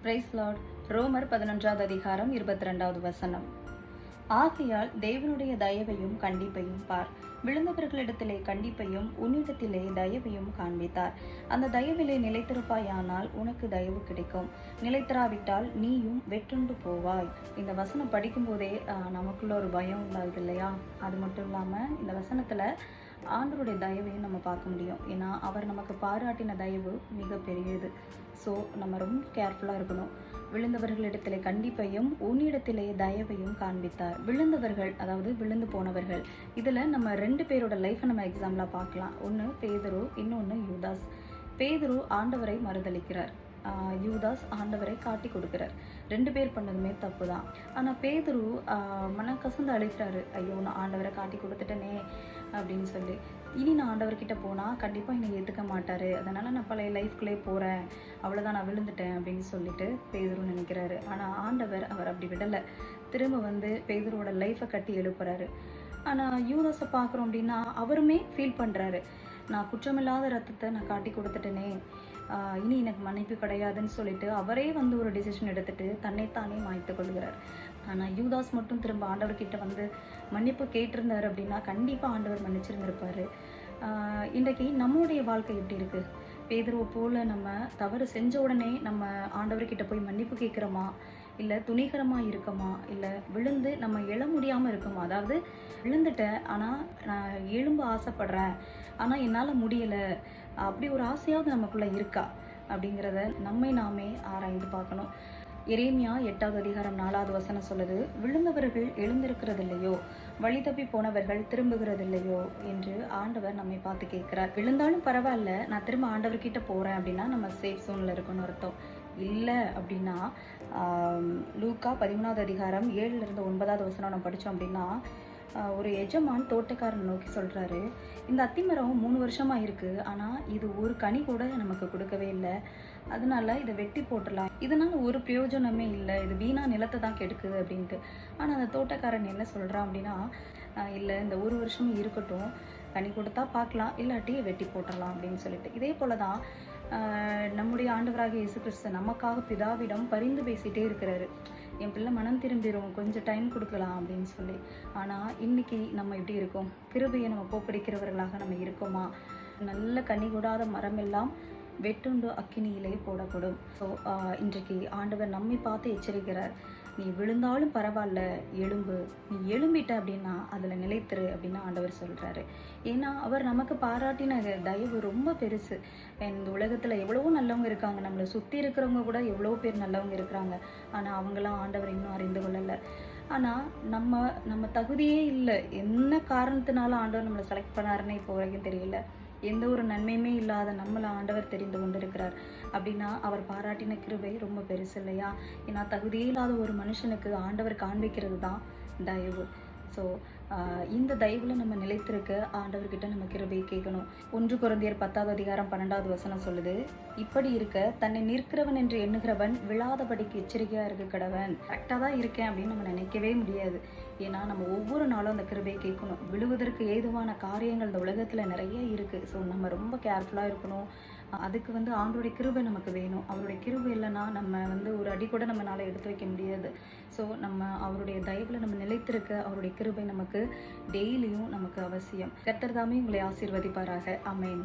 Price Lord. ரோமர் 11வது அதிகாரம் 22வது வசனம். ஆகையால் தேவனுடைய தயவையும் கண்டிப்பையும் பார், விழுந்தவர்களிடத்திலே கண்டிப்பையும் உன்னிடத்திலே தயவையும் காண்பித்தார். அந்த தயவிலே நிலைத்திருப்பாயானால் உனக்கு தயவு கிடைக்கும், நிலைத்திராவிட்டால் நீயும் வெற்றுண்டு போவாய். இந்த வசனம் படிக்கும் போதே நமக்குள்ள ஒரு பயம் உண்டாகுது இல்லையா? அது மட்டும் இல்லாமல் இந்த வசனத்தில் ஆண்டவருடைய தயவையும் நம்ம பார்க்க முடியும். ஏன்னா அவர் நமக்கு பாராட்டின தயவு மிக பெரியது. ஸோ நம்ம ரொம்ப கேர்ஃபுல்லாக இருக்கணும். விழுந்தவர்களிடத்திலே கண்டிப்பையும் உன்னிடத்திலே தயவையும் காண்பித்தார். விழுந்தவர்கள், அதாவது விழுந்து போனவர்கள், இதில் நம்ம 2 பேரோட லைஃப்பை நம்ம எக்ஸாம்பிளாக பார்க்கலாம். ஒன்று பேதுரு, இன்னொன்று யூதாஸ். பேதுரு ஆண்டவரை மறுதளிக்கிறார், யூதாஸ் ஆண்டவரை காட்டி கொடுக்கிறார். 2 பேர் பண்ணதுமே தப்பு தான். ஆனால் பேதுரு மனக்கசந்து அழைக்கிறாரு, ஐயோ நான் ஆண்டவரை காட்டி கொடுத்துட்டேனே அப்படின்னு சொல்லி. இனி நான் ஆண்டவர்கிட்ட போனால் கண்டிப்பாக என்னை ஏற்றுக்க மாட்டார், அதனால் நான் பழைய லைஃப்குள்ளே போகிறேன், அவ்வளோதான் நான் விழுந்துட்டேன் அப்படின்னு சொல்லிட்டு பேதுரு நினைக்கிறாரு. ஆனால் ஆண்டவர் அவர் அப்படி விடலை. திரும்ப வந்து பேதுருவோட லைஃப்பை கட்டி எழுப்புறாரு. ஆனால் யூதாஸை பார்க்குறோம் அப்படின்னா அவருமே ஃபீல் பண்ணுறாரு, நான் குற்றமில்லாத ரத்தத்தை நான் காட்டி கொடுத்துட்டேனே, இனி எனக்கு மன்னிப்பு கிடையாதுன்னு சொல்லிட்டு அவரே வந்து ஒரு டிசிஷன் எடுத்துட்டு தன்னைத்தானே மாய்த்து கொள்கிறார். ஆனால் யூதாஸ் மட்டும் திரும்ப ஆண்டவர்கிட்ட வந்து மன்னிப்பு கேட்டிருந்தார் அப்படின்னா கண்டிப்பாக ஆண்டவர் மன்னிச்சிருந்திருப்பாரு. இன்றைக்கு நம்மளுடைய வாழ்க்கை எப்படி இருக்குது? பேதுருவை போல் நம்ம தவறு செஞ்ச உடனே நம்ம ஆண்டவர்கிட்ட போய் மன்னிப்பு கேட்குறோமா, இல்லை துணிகரமாக இருக்கோமா, இல்லை விழுந்து நம்ம எழ முடியாமல் இருக்கோமா? அதாவது விழுந்துட்டேன் ஆனால் நான் எழும்ப ஆசைப்படுறேன், ஆனால் என்னால் முடியலை, அப்படி ஒரு ஆசையாவது நமக்குள்ளே இருக்கா அப்படிங்கிறத நம்மை நாமே ஆராய்ந்து பார்க்கணும். எரேமியா 8வது அதிகாரம் 4வது வசனம் சொல்லுது, விழுந்தவர்கள் எழுந்திருக்கிறதில்லையோ, வழி தப்பி போனவர்கள் திரும்புகிறதில்லையோ என்று ஆண்டவர் நம்மை பார்த்து கேட்கிறார். விழுந்தாலும் பரவாயில்ல, நான் திரும்ப ஆண்டவர்கிட்ட போகிறேன் அப்படின்னா நம்ம சேஃப் ஜோனில் இருக்கணும்னு அர்த்தம். இல்லை அப்படின்னா லூக்கா 13வது அதிகாரம் 7லிருந்து 9வது வசனம் நம்ம படித்தோம் அப்படின்னா, ஒரு எஜமான் தோட்டக்காரன் நோக்கி சொல்கிறாரு, இந்த அத்திமரம் 3 வருஷமாக இருக்குது, ஆனால் இது ஒரு கனி கூட நமக்கு கொடுக்கவே இல்லை, அதனால இதை வெட்டி போட்டுடலாம், இதனால் ஒரு பிரயோஜனமே இல்லை, இது வீணா நிலத்தை தான் கெடுக்குது அப்படின்ட்டு. ஆனால் அந்த தோட்டக்காரன் என்ன சொல்கிறான் அப்படின்னா, இல்லை இந்த 1 வருஷமும் இருக்கட்டும், கனி கொடுத்தா பார்க்கலாம், இல்லாட்டி வெட்டி போட்டுடலாம் அப்படின்னு சொல்லிட்டு. இதே போல தான் நம்முடைய ஆண்டவராக இயேசு கிறிஸ்து நமக்காக பிதாவிடம் பரிந்து பேசிகிட்டே இருக்கிறாரு, என் பிள்ளை மனம் திரும்பிடும், கொஞ்சம் டைம் கொடுக்கலாம் அப்படின்னு சொல்லி. ஆனால் இன்னைக்கு நம்ம எப்படி இருக்கோம்? கிருபையை நம்ம போக்கடிக்கிறவர்களாக நம்ம இருக்கோமா? நல்ல கனி கூடாத மரம் எல்லாம் வெட்டுண்டு அக்கினியிலே போடப்படும். ஸோ இன்றைக்கு ஆண்டவர் நம்மை பார்த்து எச்சரிக்கிறார், நீ விழுந்தாலும் பரவாயில்ல, எலும்பு, நீ எழும்பிட்ட அப்படின்னா அதில் நிலைத்திரு அப்படின்னு ஆண்டவர் சொல்கிறாரு. ஏன்னா அவர் நமக்கு பாராட்டின தயவு ரொம்ப பெருசு. இந்த உலகத்தில் எவ்வளவோ நல்லவங்க இருக்காங்க, நம்மளை சுற்றி இருக்கிறவங்க கூட எவ்வளோ பேர் நல்லவங்க இருக்கிறாங்க, ஆனால் அவங்களாம் ஆண்டவர் இன்னும் அறிந்து கொள்ளலை. ஆனால் நம்ம தகுதியே இல்லை, என்ன காரணத்தினால ஆண்டவர் நம்மளை செலக்ட் பண்ணாருன்னு இப்போ வரைக்கும் தெரியல. எந்த ஒரு நன்மையுமே இல்லாத நம்மளை ஆண்டவர் தெரிந்து கொண்டிருக்கிறார் அப்படின்னா அவர் பாராட்டின கிருபை ரொம்ப பெருசு இல்லையா? ஏன்னா தகுதியே இல்லாத ஒரு மனுஷனுக்கு ஆண்டவர் காண்பிக்கிறது தான் தயவு. ஸோ இந்த தயவில் நம்ம நிலைத்திருக்க ஆண்டவர்கிட்ட நம்ம கிருபை கேட்கணும். 1 கொரிந்தியர் 10வது அதிகாரம் 12வது வசனம் சொல்லுது, இப்படி இருக்க தன்னை நிற்கிறவன் என்று எண்ணுகிறவன் விழாதபடிக்கு எச்சரிக்கையாக இருக்க கடவன். கரெக்டாக தான் இருக்கேன் அப்படின்னு நம்ம நினைக்கவே முடியாது. ஏன்னா நம்ம ஒவ்வொரு நாளும் அந்த கிருபையை கேட்கணும். விழுவதற்கு ஏதுவான காரியங்கள் இந்த உலகத்தில் நிறைய இருக்குது. ஸோ நம்ம ரொம்ப கேர்ஃபுல்லாக இருக்கணும். அதுக்கு வந்து ஆண்டோடைய கிருபை நமக்கு வேணும். அவருடைய கிருபை இல்லைன்னா நம்ம வந்து ஒரு அடி கூட நம்மளால் எடுத்து வைக்க முடியாது. ஸோ நம்ம அவருடைய தயவில் நம்ம நிலைத்திருக்க அவருடைய கிருபை நமக்கு டெய்லியும் நமக்கு அவசியம். கர்த்தர் தாமே உங்களை ஆசீர்வதிப்பாராக. ஆமென்.